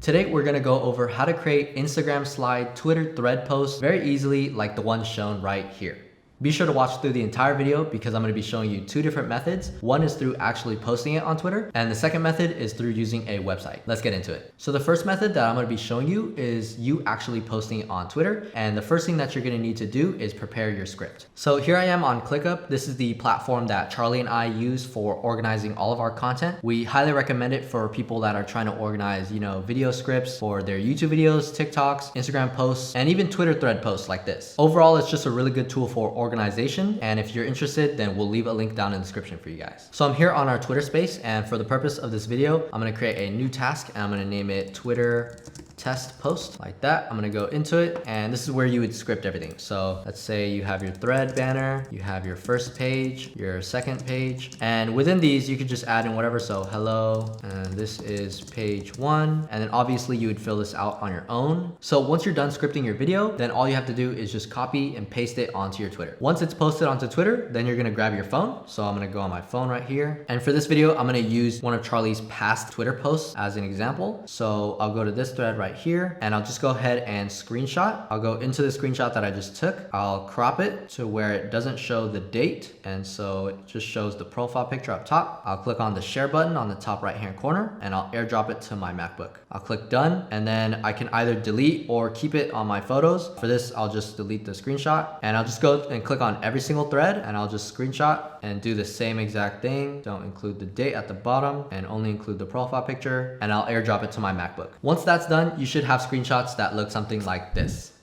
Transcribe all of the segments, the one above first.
Today we're gonna go over how to create Instagram slide Twitter thread posts very easily like the one shown right here. Be sure to watch through the entire video because I'm going to be showing you two different methods. One is through actually posting it on Twitter, and the second method is through using a website. Let's get into it. So the first method that I'm going to be showing you is you actually posting it on Twitter, and the first thing that you're going to need to do is prepare your script. So here I am on ClickUp. This is the platform that Charlie and I use for organizing all of our content. We highly recommend it for people that are trying to organize, video scripts for their YouTube videos, TikToks, Instagram posts, and even Twitter thread posts like this. Overall, it's just a really good tool for organization, and if you're interested, then we'll leave a link down in the description for you guys. So I'm here on our Twitter space, and for the purpose of this video, I'm going to create a new task and I'm going to name it Twitter test post like that. I'm going to go into it, and this is where you would script everything. So let's say you have your thread banner, you have your first page, your second page, and within these you could just add in whatever. So hello, and this is page 1, and then obviously you would fill this out on your own. So once you're done scripting your video, then all you have to do is just copy and paste it onto your Twitter. Once it's posted onto Twitter, then you're going to grab your phone. So I'm going to go on my phone right here, and for this video I'm going to use one of Charlie's past Twitter posts as an example. So I'll go to this thread right here, and I'll just go ahead and screenshot. I'll go into the screenshot that I just took. I'll crop it to where it doesn't show the date, and so it just shows the profile picture up top. I'll click on the share button on the top right hand corner, and I'll airdrop it to my MacBook. I'll click done, and then I can either delete or keep it on my photos. For this, I'll just delete the screenshot, and I'll just go and click on every single thread, and I'll just screenshot and do the same exact thing. Don't include the date at the bottom and only include the profile picture, and I'll airdrop it to my MacBook. Once that's done, you should have screenshots that look something like this.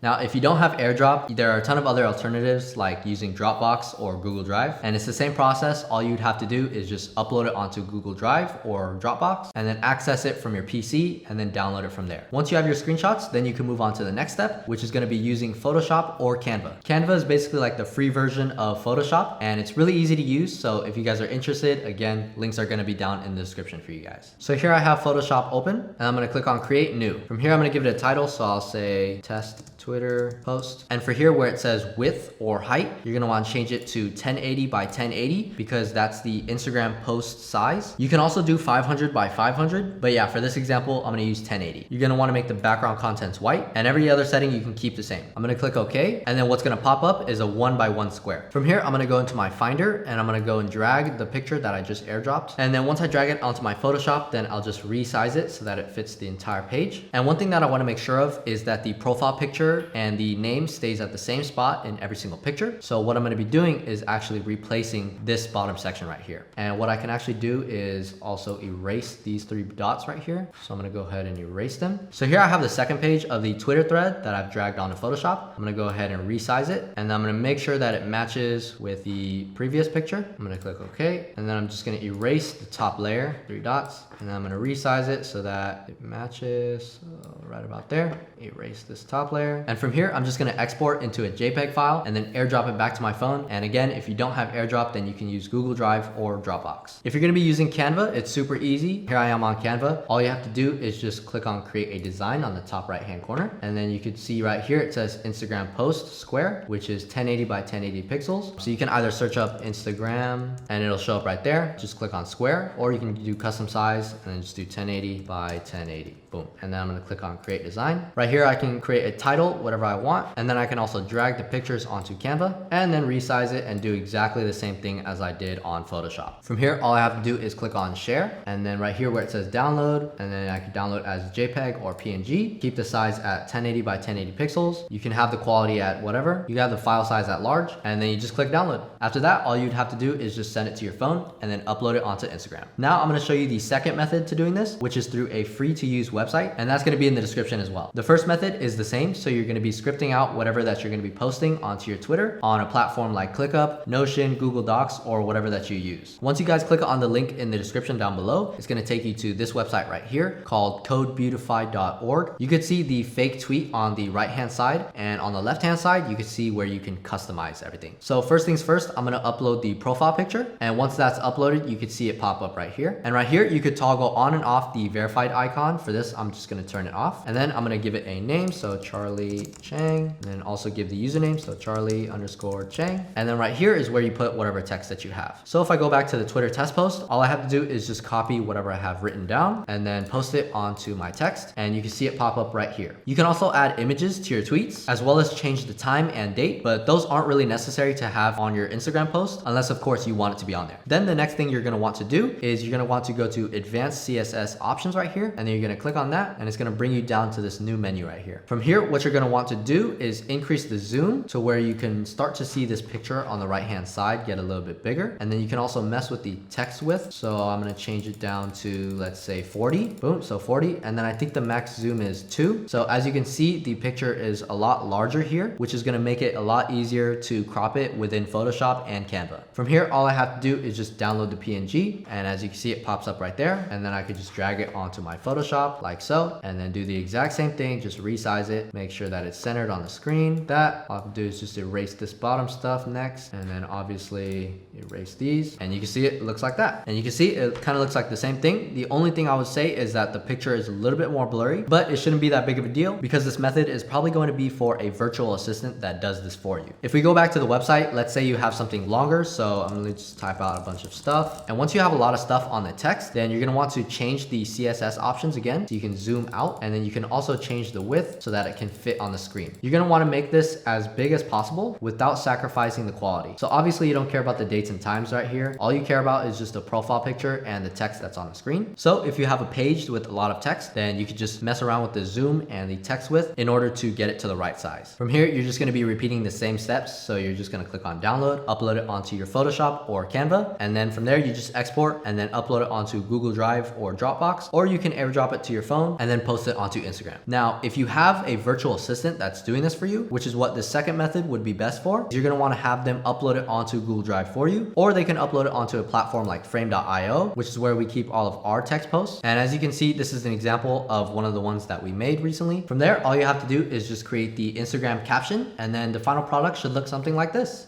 Now, if you don't have AirDrop, there are a ton of other alternatives like using Dropbox or Google Drive, and it's the same process. All you'd have to do is just upload it onto Google Drive or Dropbox and then access it from your PC and then download it from there. Once you have your screenshots, then you can move on to the next step, which is going to be using Photoshop or Canva. Canva is basically like the free version of Photoshop, and it's really easy to use. So if you guys are interested, again, links are going to be down in the description for you guys. So here I have Photoshop open, and I'm going to click on create new. From here, I'm going to give it a title. So I'll say test Twitter post. And for here where it says width or height, you're gonna want to change it to 1080 by 1080 because that's the Instagram post size. You can also do 500 by 500, but yeah, for this example, I'm gonna use 1080. You're gonna want to make the background contents white, and every other setting you can keep the same. I'm gonna click OK, and then what's gonna pop up is a 1x1 square. From here, I'm gonna go into my Finder, and I'm gonna go and drag the picture that I just airdropped. And then once I drag it onto my Photoshop, then I'll just resize it so that it fits the entire page. And one thing that I want to make sure of is that the profile picture and the name stays at the same spot in every single picture. So what I'm going to be doing is actually replacing this bottom section right here. And what I can actually do is also erase these 3 dots right here. So I'm going to go ahead and erase them. So here I have the second page of the Twitter thread that I've dragged onto Photoshop. I'm going to go ahead and resize it, and then I'm going to make sure that it matches with the previous picture. I'm going to click OK, and then I'm just going to erase the top layer, 3 dots, and then I'm going to resize it so that it matches right about there. Erase this top layer. And from here, I'm just going to export into a JPEG file and then airdrop it back to my phone. And again, if you don't have AirDrop, then you can use Google Drive or Dropbox. If you're going to be using Canva, it's super easy. Here I am on Canva. All you have to do is just click on create a design on the top right hand corner. And then you can see right here, it says Instagram post square, which is 1080 by 1080 pixels. So you can either search up Instagram and it'll show up right there. Just click on square, or you can do custom size and then just do 1080 by 1080. Boom. And then I'm going to click on create design. Right here, I can create a title, whatever I want. And then I can also drag the pictures onto Canva and then resize it and do exactly the same thing as I did on Photoshop. From here, all I have to do is click on share. And then right here where it says download, and then I can download as JPEG or PNG. Keep the size at 1080 by 1080 pixels. You can have the quality at whatever. You have the file size at large, and then you just click download. After that, all you'd have to do is just send it to your phone and then upload it onto Instagram. Now I'm going to show you the second method to doing this, which is through a free to use website, and that's going to be in the description as well. The first method is the same. So you're going to be scripting out whatever that you're going to be posting onto your Twitter on a platform like ClickUp, Notion, Google Docs, or whatever that you use. Once you guys click on the link in the description down below, it's going to take you to this website right here called codebeautify.org. You could see the fake tweet on the right hand side, and on the left hand side you can see where you can customize everything. So first things first, I'm going to upload the profile picture, and once that's uploaded, you could see it pop up right here. And right here you could toggle on and off the verified icon. For this, I'm just going to turn it off. off. And then I'm gonna give it a name, so Charlie Chang, and then also give the username, so Charlie_Chang. And then right here is where you put whatever text that you have. So if I go back to the Twitter test post, all I have to do is just copy whatever I have written down and then post it onto my text, and you can see it pop up right here. You can also add images to your tweets, as well as change the time and date, but those aren't really necessary to have on your Instagram post, unless of course you want it to be on there. Then the next thing you're gonna want to do is you're gonna want to go to advanced CSS options right here, and then you're gonna click on that, and it's gonna bring you down to this new menu right here. From here, what you're gonna want to do is increase the zoom to where you can start to see this picture on the right hand side get a little bit bigger. And then you can also mess with the text width. So I'm gonna change it down to, let's say 40, boom, so 40. And then I think the max zoom is 2. So as you can see, the picture is a lot larger here, which is gonna make it a lot easier to crop it within Photoshop and Canva. From here, all I have to do is just download the PNG, and as you can see, it pops up right there. And then I could just drag it onto my Photoshop like so, and then do the exact same thing, just resize it, make sure that it's centered on the screen. That all I have to do is just erase this bottom stuff next, and then obviously erase these, and you can see it looks like that. And you can see it kind of looks like the same thing. The only thing I would say is that the picture is a little bit more blurry, but it shouldn't be that big of a deal because this method is probably going to be for a virtual assistant that does this for you. If we go back to the website, let's say you have something longer, so I'm gonna just type out a bunch of stuff. And once you have a lot of stuff on the text, then you're gonna want to change the CSS options again, so you can zoom out, and then you can also change the width so that it can fit on the screen. You're gonna wanna make this as big as possible without sacrificing the quality. So obviously you don't care about the dates and times right here. All you care about is just a profile picture and the text that's on the screen. So if you have a page with a lot of text, then you could just mess around with the zoom and the text width in order to get it to the right size. From here, you're just gonna be repeating the same steps. So you're just gonna click on download, upload it onto your Photoshop or Canva, and then from there you just export and then upload it onto Google Drive or Dropbox, or you can airdrop it to your phone and then post it onto Instagram. Now, if you have a virtual assistant that's doing this for you, which is what the second method would be best for, you're gonna wanna have them upload it onto Google Drive for you, or they can upload it onto a platform like frame.io, which is where we keep all of our text posts. And as you can see, this is an example of one of the ones that we made recently. From there, all you have to do is just create the Instagram caption, and then the final product should look something like this.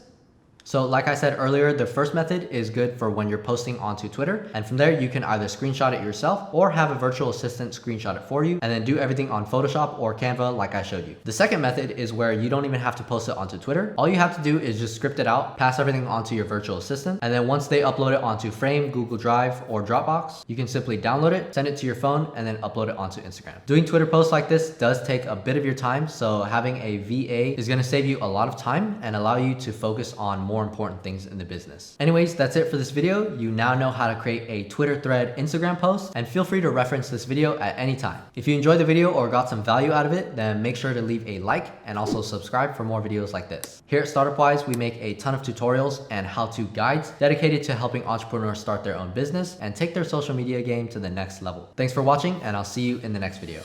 So like I said earlier, the first method is good for when you're posting onto Twitter. And from there, you can either screenshot it yourself or have a virtual assistant screenshot it for you and then do everything on Photoshop or Canva like I showed you. The second method is where you don't even have to post it onto Twitter. All you have to do is just script it out, pass everything onto your virtual assistant. And then once they upload it onto Frame, Google Drive, or Dropbox, you can simply download it, send it to your phone, and then upload it onto Instagram. Doing Twitter posts like this does take a bit of your time. So having a VA is gonna save you a lot of time and allow you to focus on more important things in the business. Anyways, that's it for this video. You now know how to create a Twitter thread Instagram post, and feel free to reference this video at any time. If you enjoyed the video or got some value out of it, then make sure to leave a like and also subscribe for more videos like this. Here at StartupWise, we make a ton of tutorials and how-to guides dedicated to helping entrepreneurs start their own business and take their social media game to the next level. Thanks for watching, and I'll see you in the next video.